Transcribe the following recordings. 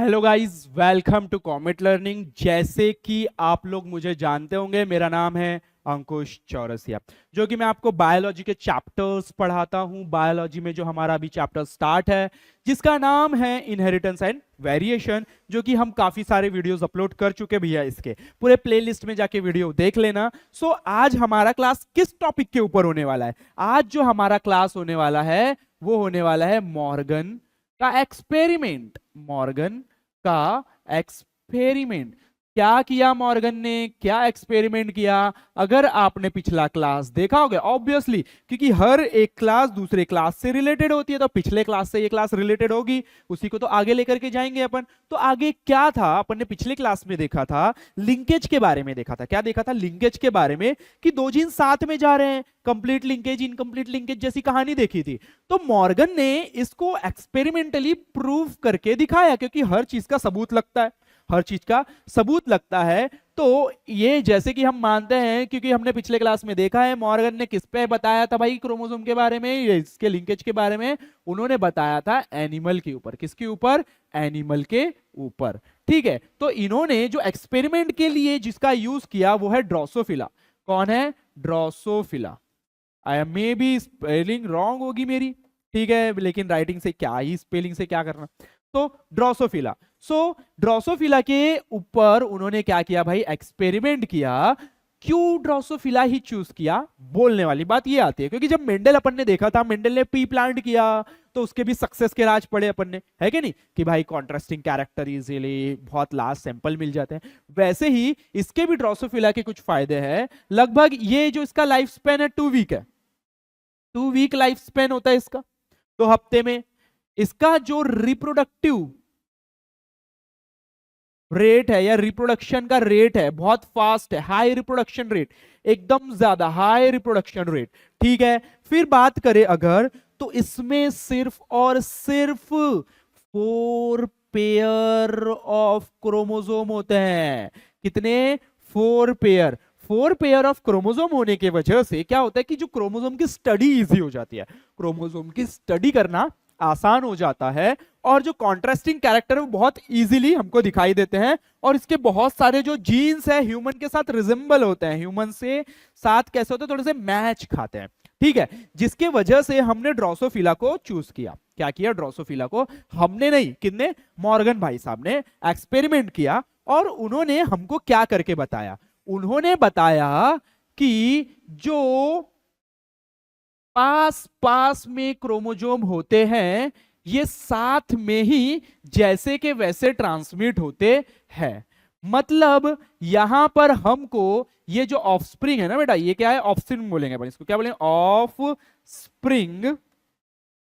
Hello guys, welcome to Comet Learning. जैसे कि आप लोग मुझे जानते होंगे, मेरा नाम है अंकुश चौरसिया, जो कि मैं आपको बायोलॉजी के चैप्टर्स पढ़ाता हूं। बायोलॉजी में जो हमारा अभी चैप्टर स्टार्ट है, जिसका नाम है इनहेरिटेंस एंड वेरिएशन, जो कि हम काफी सारे वीडियोस अपलोड कर चुके भैया। इसके पूरे प्लेलिस्ट में जाके वीडियो देख लेना। सो आज हमारा क्लास किस टॉपिक के ऊपर होने वाला है? आज जो हमारा क्लास होने वाला है वो होने वाला है मॉर्गन का एक्सपेरिमेंट। मॉर्गन का एक्सपेरिमेंट। क्या किया मॉर्गन ने, क्या एक्सपेरिमेंट किया? अगर आपने पिछला क्लास देखा होगा, ऑब्वियसली, क्योंकि हर एक क्लास दूसरे क्लास से रिलेटेड होती है, तो पिछले क्लास से ये क्लास रिलेटेड होगी, उसी को तो आगे लेकर के जाएंगे अपन। तो आगे क्या था, अपन ने पिछले क्लास में देखा था, लिंकेज के बारे में देखा था। क्या देखा था? लिंकेज के बारे में, कि दो जीन साथ में जा रहे हैं, कंप्लीट लिंकेज, इनकंप्लीट लिंकेज जैसी कहानी देखी थी। तो मॉर्गन ने इसको एक्सपेरिमेंटली प्रूव करके दिखाया, क्योंकि हर चीज का सबूत लगता है, हर चीज का सबूत लगता है। तो ये जैसे कि हम मानते हैं, क्योंकि हमने पिछले क्लास में देखा है, मॉर्गन ने किस पे बताया था भाई क्रोमोसोम के बारे में, इसके लिंकेज के बारे में उन्होंने बताया था एनिमल के ऊपर। किसके ऊपर? एनिमल के ऊपर। ठीक है, तो इन्होंने जो एक्सपेरिमेंट के लिए जिसका यूज किया वो है ड्रोसोफिला। कौन है? Drosophila. I may be spelling wrong होगी मेरी, ठीक है, लेकिन राइटिंग से क्या ही, स्पेलिंग से क्या करना। तो ड्रोसोफिला। ड्रोसोफिला के ऊपर उन्होंने क्या किया भाई? एक्सपेरिमेंट किया। क्यों ड्रोसोफिला ही चूज किया? बोलने वाली बात ये आती है, क्योंकि जब मेंडल अपन ने देखा था, मेंडल ने पी प्लांट किया, तो उसके भी सक्सेस के राज पड़े अपन ने, है कि नहीं, कि भाई कॉन्ट्रास्टिंग कैरेक्टर इजीली बहुत लार्ज सैंपल मिल जाते हैं। वैसे ही इसके भी ड्रोसोफिला के कुछ फायदे हैं। लगभग ये जो इसका लाइफ स्पेन है 2 वीक है, 2 वीक लाइफ स्पेन होता है इसका, 2 हफ्ते में। इसका जो रिप्रोडक्टिव रेट है या रिप्रोडक्शन का रेट है, बहुत फास्ट है, हाई रिप्रोडक्शन रेट, एकदम ज्यादा हाई रिप्रोडक्शन रेट। ठीक है, फिर बात करें अगर, तो इसमें सिर्फ और सिर्फ 4 पेयर ऑफ क्रोमोसोम होते हैं। कितने? 4 पेयर। 4 पेयर ऑफ क्रोमोसोम होने की वजह से क्या होता है कि जो क्रोमोसोम की स्टडी इजी हो जाती है, क्रोमोसोम की स्टडी करना आसान हो जाता है, और जो कॉन्ट्रास्टिंग कैरेक्टर है वो बहुत इजीली हमको दिखाई देते हैं। और इसके बहुत सारे जो जीन्स है ह्यूमन के साथ रिजेंबल होते हैं, ह्यूमन से साथ कैसे होते हैं, थोड़े से मैच खाते हैं। ठीक है, जिसके वजह से हमने ड्रोसोफिला को चूज किया। क्या किया? ड्रोसोफिला को हमने नहीं, किसने? मॉर्गन भाई साहब ने एक्सपेरिमेंट किया। और उन्होंने हमको क्या करके बताया? उन्होंने बताया कि जो पास पास में क्रोमोसोम होते हैं, ये साथ में ही जैसे के वैसे ट्रांसमिट होते हैं। मतलब यहां पर हमको ये जो ऑफस्प्रिंग है ना बेटा, ये क्या है? ऑफस्प्रिंग बोलेंगे अपन इसको, क्या बोलेंगे? Of spring.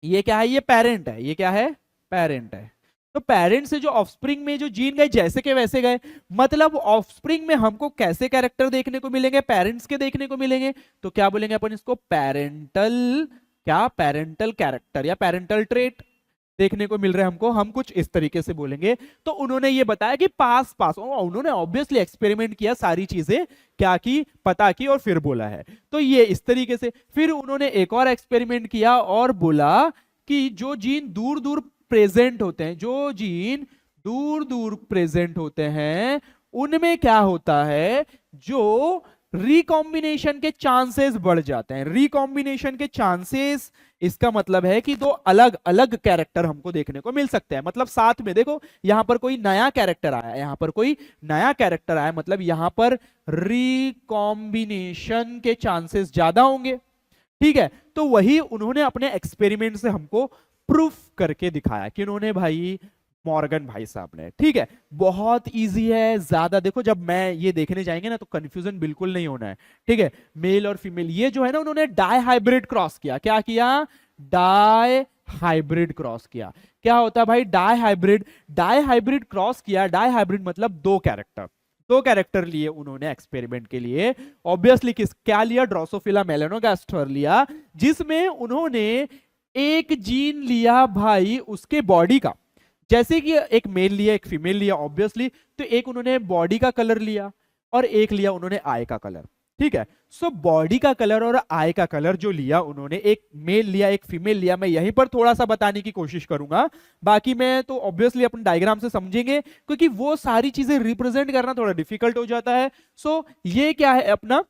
ये क्या है? ये पेरेंट है। ये क्या है? पेरेंट है। तो पेरेंट से जो ऑफस्प्रिंग में जो जीन गए, जैसे के वैसे गए। मतलब ऑफस्प्रिंग में हमको कैसे कैरेक्टर देखने को मिलेंगे? पेरेंट्स के देखने को मिलेंगे। तो क्या बोलेंगे अपन इसको? पेरेंटल, क्या? पेरेंटल कैरेक्टर या पेरेंटल ट्रेट देखने को मिल रहे हैं हमको, हम कुछ इस तरीके से बोलेंगे। तो उन्होंने ये बताया कि पास पास, उन्होंने ऑब्वियसली एक्सपेरिमेंट किया, सारी चीजें क्या की, पता की, और फिर बोला है। तो ये इस तरीके से। फिर उन्होंने एक और एक्सपेरिमेंट किया और बोला कि जो जीन दूर दूर प्रेजेंट होते हैं, जो जीन दूर दूर प्रेजेंट होते हैं, उनमें क्या होता है? जो रिकॉम्बिनेशन के चांसेस बढ़ जाते हैं। रिकॉम्बिनेशन के चांसेस, इसका मतलब है कि दो अलग अलग कैरेक्टर हमको देखने को मिल सकते हैं। मतलब साथ में देखो, यहां पर कोई नया कैरेक्टर आया, यहां पर कोई नया कैरेक्टर आया, मतलब यहां पर रिकॉम्बिनेशन के चांसेस ज्यादा होंगे। ठीक है, तो वही उन्होंने अपने एक्सपेरिमेंट से हमको प्रूफ करके दिखाया। कि उन्होंने भाई, मॉर्गन भाई साहब ने। ठीक है, बहुत इजी है, ज्यादा देखो, जब मैं ये देखने जाएंगे ना तो कंफ्यूजन बिल्कुल नहीं होना है। ठीक है, मेल और फीमेल, ये जो है ना, उन्होंने डाई हाइब्रिड क्रॉस किया। क्या किया? डाई हाइब्रिड क्रॉस किया। क्या होता है भाई dihybrid? Dihybrid cross किया। डाई हाइब्रिड मतलब 2 कैरेक्टर, 2 कैरेक्टर लिए उन्होंने एक्सपेरिमेंट के लिए। ऑब्वियसली किस क्या लिया? ड्रोसोफिला मेलानोगास्टर लिया, जिसमें उन्होंने एक जीन लिया भाई उसके बॉडी का। जैसे कि एक मेल लिया, एक फीमेल लिया ऑब्वियसली, तो एक उन्होंने बॉडी का कलर लिया और एक लिया उन्होंने आई का कलर। ठीक है। सो बॉडी का कलर और आई का कलर जो लिया उन्होंने, एक मेल लिया एक फीमेल लिया, मैं यहीं पर थोड़ा सा बताने की कोशिश करूंगा, बाकी मैं तो ऑब्वियसली अपन डायग्राम से समझेंगे, क्योंकि वो सारी चीजें रिप्रेजेंट करना थोड़ा डिफिकल्ट हो जाता है। सो ये क्या है, अपना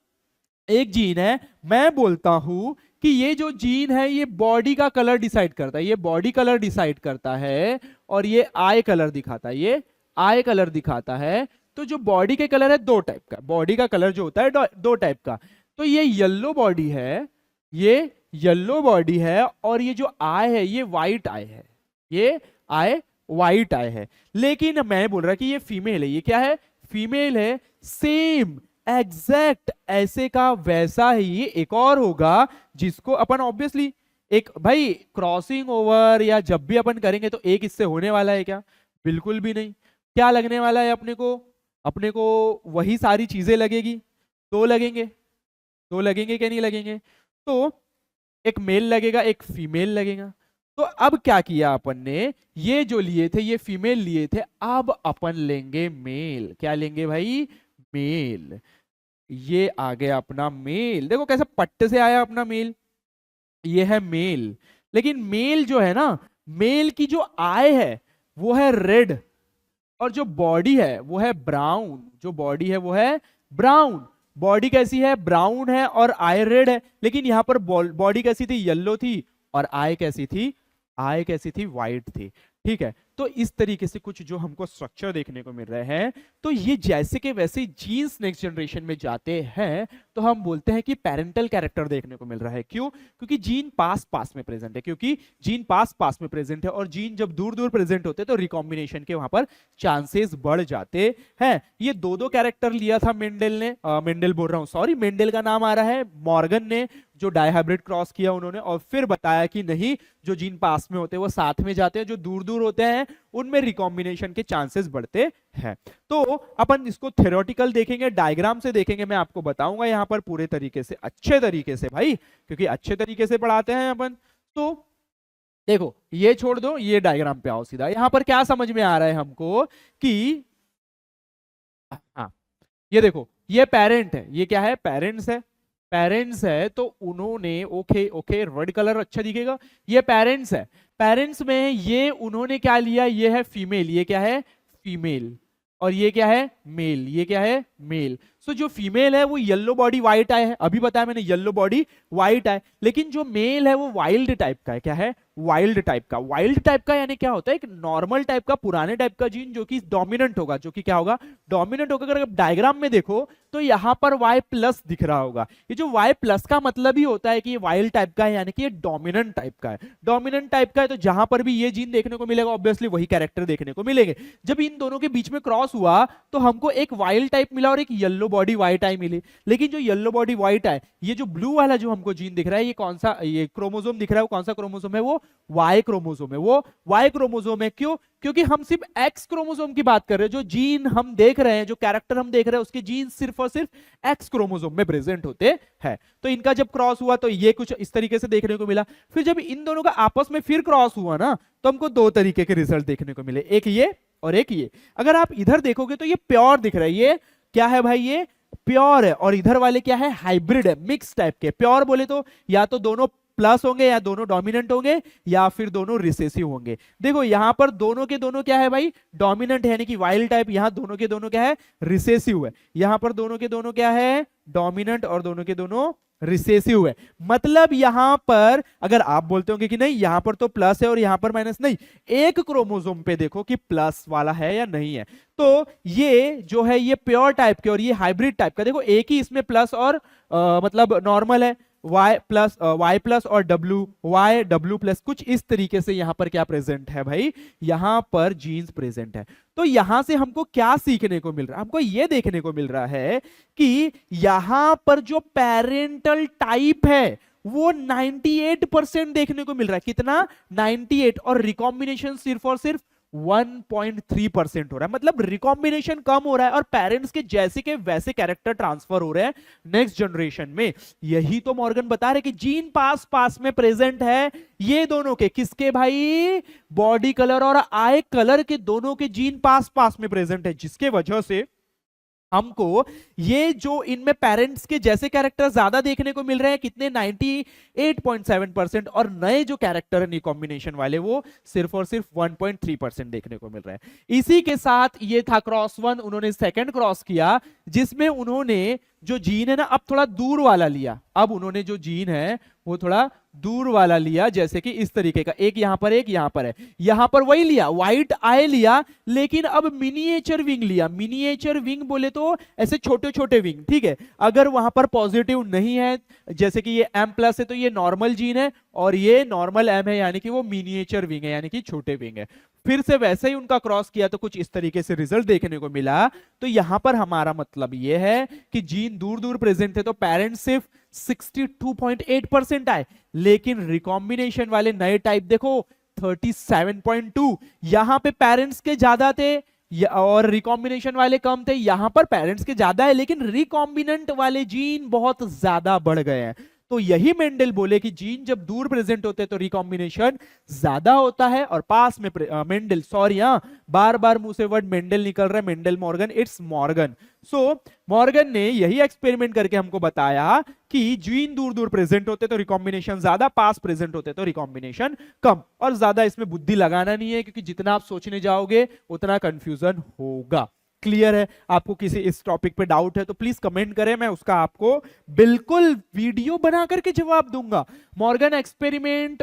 एक जीन है, मैं बोलता हूं कि ये जो जीन है ये बॉडी का कलर डिसाइड करता है, ये बॉडी कलर डिसाइड करता है, और ये आई कलर दिखाता है, ये आई कलर दिखाता है। तो जो बॉडी के कलर है दो टाइप का, बॉडी का कलर जो होता है दो टाइप का। तो ये येलो बॉडी है, ये येलो बॉडी है, और ये जो आई है ये व्हाइट आई है, ये आई व्हाइट आई है। लेकिन मैं बोल रहा कि ये फीमेल है, ये क्या है, फीमेल है। सेम एग्जैक्ट ऐसे का वैसा ही एक और होगा, जिसको अपन ऑब्वियसली एक भाई क्रॉसिंग ओवर या जब भी अपन करेंगे तो एक इससे होने वाला है क्या, बिल्कुल भी नहीं। क्या लगने वाला है अपने को, अपने को वही सारी चीजें लगेगी, दो लगेंगे, दो लगेंगे क्या नहीं लगेंगे। तो एक मेल लगेगा एक फीमेल लगेगा। तो अब क्या किया अपन ने, ये जो लिए थे ये फीमेल लिए थे, अब अपन लेंगे मेल। क्या लेंगे भाई, मेल। ये आ गया अपना मेल, देखो कैसे पट्टे से आया अपना मेल, ये है मेल। लेकिन मेल जो है ना, मेल की जो आई है वो है रेड, और जो बॉडी है वो है ब्राउन, जो बॉडी है वो है ब्राउन। बॉडी कैसी है, ब्राउन है, और आई रेड है। लेकिन यहां पर बॉडी कैसी थी, येलो थी, और आई कैसी थी, आई कैसी थी, व्हाइट थी। ठीक है। तो इस तरीके से कुछ जो हमको स्ट्रक्चर देखने को मिल रहे हैं, तो ये जैसे के वैसे जीन्स नेक्स्ट जनरेशन में जाते हैं तो हम बोलते हैं कि पेरेंटल कैरेक्टर देखने को मिल रहा है। क्यों, क्योंकि जीन पास पास में प्रेजेंट है, क्योंकि जीन पास पास में प्रेजेंट है, और जीन जब दूर दूर प्रेजेंट होते हैं तो रिकॉम्बिनेशन के वहां पर चांसेस बढ़ जाते हैं। ये दो दो कैरेक्टर लिया था मेंडल ने, मेंडल बोल रहा हूं सॉरी, मेंडल का नाम आ रहा है, मॉर्गन ने जो डायहाइब्रिड क्रॉस किया उन्होंने, और फिर बताया कि नहीं, जो जीन पास में होते हैं वो साथ में जाते हैं, जो दूर दूर होते हैं उनमें रिकॉम्बिनेशन के चांसेस बढ़ते हैं। तो अपन इसको थ्योरेटिकल देखेंगे, डायग्राम से देखेंगे, मैं आपको बताऊंगा यहां पर पूरे तरीके से, अच्छे तरीके से भाई, क्योंकि अच्छे तरीके से पढ़ाते हैं अपन। तो देखो ये छोड़ दो, ये डायग्राम पे आओ सीधा। यहां पर क्या समझ में आ रहा है हमको कि हाँ, ये देखो ये पेरेंट है, ये क्या है, पेरेंट्स है, पेरेंट्स है। तो उन्होंने ओके ओके रेड कलर अच्छा दिखेगा, ये पेरेंट्स है। पेरेंट्स में ये उन्होंने क्या लिया, ये है फीमेल, ये क्या है, फीमेल, और ये क्या है, मेल, ये क्या है, मेल। सो जो फीमेल है वो येलो बॉडी व्हाइट आई है, अभी बताया मैंने येलो बॉडी व्हाइट आई। लेकिन जो मेल है वो वाइल्ड टाइप का है, क्या है, वाइल्ड टाइप का। वाइल्ड टाइप का यानी क्या होता है, एक नॉर्मल टाइप का पुराने टाइप का जीन जो कि डोमिनेंट होगा, जो कि क्या होगा, डोमिनेंट होगा। अगर डायग्राम में देखो तो यहां पर Y प्लस दिख रहा होगा, ये जो Y प्लस का मतलब ही होता है कि ये वाइल्ड टाइप का है, यानी कि ये डोमिनेंट टाइप का है। डोमिनेंट टाइप का है तो जहां पर भी ये जीन देखने को मिलेगा ऑब्वियसली वही कैरेक्टर देखने को मिलेंगे। जब इन दोनों के बीच में क्रॉस हुआ तो हमको एक वाइल्ड टाइप मिला और एक येलो बॉडी व्हाइट आई मिली। लेकिन जो येलो बॉडी व्हाइट आई, ये जो ब्लू वाला जो हमको जीन दिख रहा है, ये कौन सा, ये क्रोमोसोम दिख रहा है, वो कौन सा क्रोमोसोम है, वो Y क्रोमोसोम है, वो Y क्रोमोसोम है। क्यों, क्योंकि हम सिर्फ X क्रोमोसोम की बात कर रहे हैं, जो जीन हम देख रहे हैं, जो कैरेक्टर हम देख रहे हैं, उसके जीन सिर्फ और सिर्फ X क्रोमोसोम में प्रेजेंट होते हैं। तो इनका जब क्रॉस हुआ तो ये कुछ इस तरीके से देखने को मिला। फिर जब इन दोनों का आपस में फिर क्रॉस हुआ ना, तो हमको दो तरीके के रिजल्ट देखने को मिले, एक ये और एक ये। अगर आप इधर देखोगे तो ये प्योर दिख रहा है, ये क्या है भाई, ये प्योर है, और इधर वाले क्या है, हाइब्रिड है, मिक्स टाइप के। प्योर बोले तो या तो दोनों प्लस होंगे, या दोनों डोमिनेंट होंगे, या फिर दोनों रिसेसिव होंगे। देखो यहां पर दोनों के दोनों क्या है भाई, डोमिनेंट है यानी कि वाइल्ड टाइप, यहां दोनों के दोनों क्या है, रिसेसिव है। यहां पर दोनों के दोनों क्या है, डोमिनेंट, और दोनों के दोनों रिसेसिव है। मतलब यहां पर अगर आप बोलते होंगे कि नहीं यहां पर तो प्लस है और यहां पर माइनस, नहीं, एक क्रोमोसोम पे देखो कि प्लस वाला है या नहीं है। तो ये जो है ये प्योर टाइप के और ये हाइब्रिड टाइप का। देखो एक ही इसमें प्लस और मतलब नॉर्मल है, y प्लस और W प्लस, कुछ इस तरीके से यहां पर क्या प्रेजेंट है भाई, यहां पर जीन्स प्रेजेंट है। तो यहां से हमको क्या सीखने को मिल रहा है, हमको यह देखने को मिल रहा है कि यहां पर जो पेरेंटल टाइप है वो 98% देखने को मिल रहा है। कितना, 98, और रिकॉम्बिनेशन सिर्फ और सिर्फ 1.3% हो रहा है। मतलब रिकॉम्बिनेशन कम हो रहा है और पेरेंट्स के जैसे के वैसे कैरेक्टर ट्रांसफर हो रहे हैं नेक्स्ट जनरेशन में। यही तो मॉर्गन बता रहे कि जीन पास पास में प्रेजेंट है ये दोनों के, किसके भाई, बॉडी कलर और आई कलर के, दोनों के जीन पास पास में प्रेजेंट है, जिसके वजह से हमको ये जो इनमें पेरेंट्स के जैसे कैरेक्टर ज्यादा देखने को मिल रहे हैं, कितने 98.7% और नए जो कैरेक्टर है कॉम्बिनेशन वाले वो सिर्फ और सिर्फ 1.3% देखने को मिल रहे हैं। इसी के साथ ये था क्रॉस वन, उन्होंने सेकंड क्रॉस किया जिसमें उन्होंने जो जीन है ना अब थोड़ा दूर वाला लिया। अब उन्होंने जो जीन है वो थोड़ा दूर वाला लिया, जैसे कि इस तरीके का, एक यहां पर एक यहां पर है, यहां पर वही लिया व्हाइट आई लिया, लेकिन अब मिनिएचर विंग लिया। मिनिएचर विंग बोले तो ऐसे छोटे छोटे विंग, ठीक है। अगर वहां पर पॉजिटिव नहीं है, जैसे कि ये M प्लस है तो ये नॉर्मल जीन है और ये नॉर्मल M है, यानी कि वो मिनिएचर विंग है, यानी कि छोटे विंग है। फिर से वैसे ही उनका क्रॉस किया तो कुछ इस तरीके से रिजल्ट देखने को मिला। तो यहां पर हमारा मतलब यह है कि जीन दूर दूर प्रेजेंट थे तो पेरेंट्स सिर्फ 62.8% आए, लेकिन रिकॉम्बिनेशन वाले नए टाइप देखो 37.2। यहां पे पेरेंट्स के ज्यादा थे और रिकॉम्बिनेशन वाले कम थे। यहां पर पेरेंट्स के ज्यादा है लेकिन रिकॉम्बिनेंट वाले जीन बहुत ज्यादा बढ़ गए हैं। तो यही मेंडल बोले कि जीन जब दूर प्रेजेंट होते हैं तो रिकॉम्बिनेशन ज्यादा होता है और पास में मेंडल, सॉरी हाँ बार बार मुंह से वर्ड मेंडल निकल रहा है, Mendel Morgan, it's Morgan. So Morgan ने यही एक्सपेरिमेंट करके हमको बताया कि जीन दूर दूर प्रेजेंट होते तो रिकॉम्बिनेशन ज्यादा, पास प्रेजेंट होते तो रिकॉम्बिनेशन कम। और ज्यादा इसमें बुद्धि लगाना नहीं है क्योंकि जितना आप सोचने जाओगे उतना कंफ्यूजन होगा। क्लियर है? आपको किसी इस टॉपिक पे डाउट है तो प्लीज कमेंट करें, मैं उसका आपको बिल्कुल वीडियो बना करके जवाब दूंगा। मॉर्गन एक्सपेरिमेंट,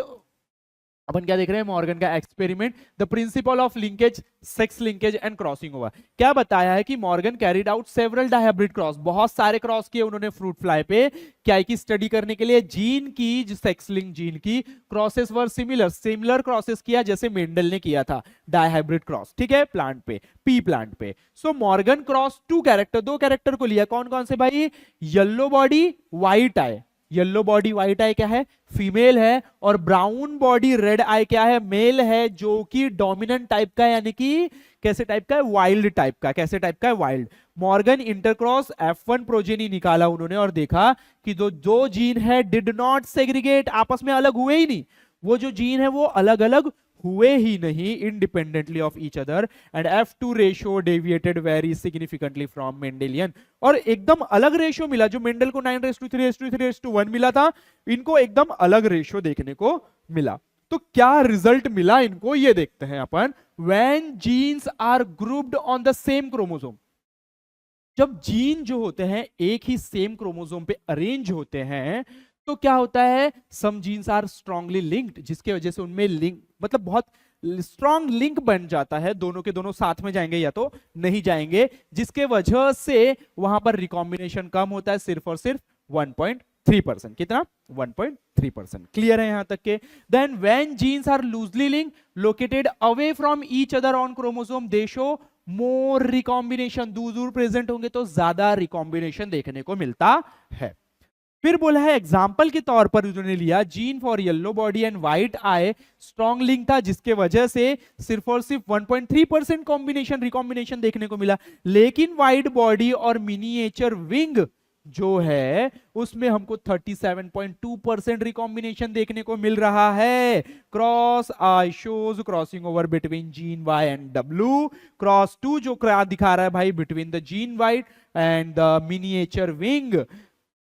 अपन क्या देख रहे हैं? मॉर्गन का experiment, the principle of linkage, sex linkage and crossing over. क्या बताया है कि Morgan carried out several dihybrid cross, बहुत सारे क्रॉस किए उन्होंने फ्रूट फ्लाई पे, क्या की स्टडी करने के लिए, जीन की जो सेक्स लिंक जीन की क्रॉसेस वर सिमिलर, सिमिलर क्रॉसेस किया जैसे मेंडल ने किया था, डायहाइब्रिड क्रॉस, ठीक है, प्लांट पे, पी प्लांट पे। सो मॉर्गन क्रॉस टू कैरेक्टर, दो कैरेक्टर को लिया, कौन कौन से भाई? येलो बॉडी व्हाइट आई, येलो बॉडी व्हाइट आई क्या है? फीमेल है, और ब्राउन बॉडी रेड आई क्या है? मेल है, जो कि डोमिनेंट टाइप का है, यानी कि कैसे टाइप का है? वाइल्ड टाइप का। कैसे टाइप का है? Wild. Morgan intercross F1 progeny निकाला उन्होंने और देखा कि दो जीन है डिड नॉट सेग्रीगेट, आपस में अलग हुए ही नहीं, वो जो जीन है वो अलग अलग हुए ही नहीं, independently of each other, and F2 ratio deviated very significantly from Mendelian, और एकदम अलग रेशियो मिला। जो मेंडल को 9:3:3:1 मिला था, इनको एकदम अलग रेशियो देखने को मिला। तो क्या रिजल्ट मिला इनको ये देखते हैं अपन। When genes are grouped on the same chromosome, जब जीन जो होते हैं एक ही सेम क्रोमोसोम पे अरेंज होते हैं तो क्या होता है? Some genes are strongly linked, जिसके वजह से उनमें लिंक मतलब बहुत स्ट्रांग लिंक बन जाता है, दोनों के दोनों साथ में जाएंगे या तो नहीं जाएंगे, जिसके वजह से वहां पर रिकॉम्बिनेशन कम होता है, सिर्फ और सिर्फ 1.3%। कितना? 1.3%। क्लियर है यहां तक के? Then when genes are loosely link located away from each other on chromosome, they show more recombination, दूर दूर प्रेजेंट होंगे तो ज्यादा रिकॉम्बिनेशन देखने को मिलता है। फिर बोला है एग्जाम्पल के तौर पर उन्होंने लिया gene for yellow body and white I, strong link था जिसके वजह से सिर्फ और सिर्फ 1.3% कॉम्बिनेशन रिकॉम्बिनेशन देखने को मिला, लेकिन व्हाइट बॉडी और मिनिएचर विंग जो है उसमें हमको 37.2% रिकॉम्बिनेशन देखने को मिल रहा है। Cross I shows crossing over between gene Y and W, cross two जो दिखा रहा है भाई between the gene white and the miniature wing.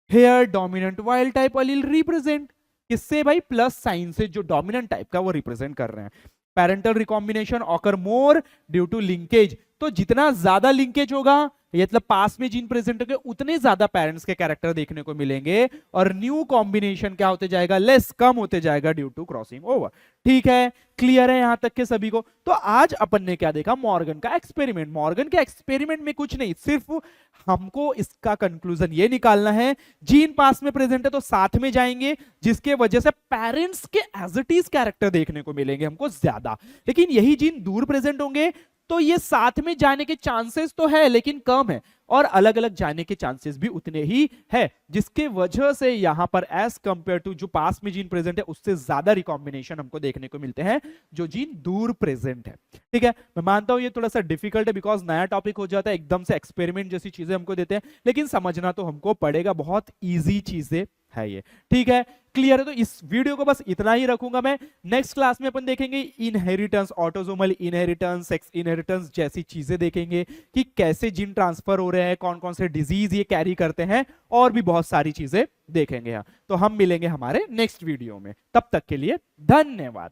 Here dominant wild type allele represent, किससे भाई? प्लस साइन से, जो डोमिनेंट टाइप का वो रिप्रेजेंट कर रहे हैं। Parental recombination occur more due to linkage, तो जितना ज्यादा लिंकेज होगा मतलब पास में जीन प्रेजेंट होंगे उतने ज्यादा पेरेंट्स के कैरेक्टर देखने को मिलेंगे, और न्यू कॉम्बिनेशन क्या होते जाएगा? लेस, कम होते जाएगा ड्यू टू क्रॉसिंग ओवर। ठीक है, क्लियर है यहां तक के सभी को? तो आज अपन ने क्या देखा? मॉर्गन का एक्सपेरिमेंट। मॉर्गन के एक्सपेरिमेंट में कुछ नहीं, सिर्फ हमको इसका कंक्लूजन ये निकालना है, जीन पास में प्रेजेंट है तो साथ में जाएंगे, जिसके वजह से पेरेंट्स के एज इट इज कैरेक्टर देखने को मिलेंगे हमको ज्यादा, लेकिन यही जीन दूर प्रेजेंट होंगे तो ये साथ में जाने के चांसेस तो है लेकिन कम है, और अलग अलग जाने के चांसेस भी उतने ही है, जिसके वजह से यहां पर एज कंपेयर टू जो पास में जीन प्रेजेंट है उससे ज्यादा रिकॉम्बिनेशन हमको देखने को मिलते हैं जो जीन दूर प्रेजेंट है। ठीक है, मैं मानता हूं ये थोड़ा सा डिफिकल्ट है बिकॉज नया टॉपिक हो जाता है, एकदम से एक्सपेरिमेंट जैसी चीजें हमको देते हैं, लेकिन समझना तो हमको पड़ेगा, बहुत ईजी चीजें है ये। ठीक है, क्लियर है? तो इस वीडियो को बस इतना ही रखूंगा मैं। नेक्स्ट क्लास में अपन देखेंगे inheritance, autosomal inheritance, sex inheritance जैसी चीजें देखेंगे कि कैसे जीन ट्रांसफर हो रहे हैं, कौन कौन से डिजीज ये कैरी करते हैं, और भी बहुत सारी चीजें देखेंगे। यहाँ तो हम मिलेंगे हमारे नेक्स्ट वीडियो में, तब तक के लिए धन्यवाद।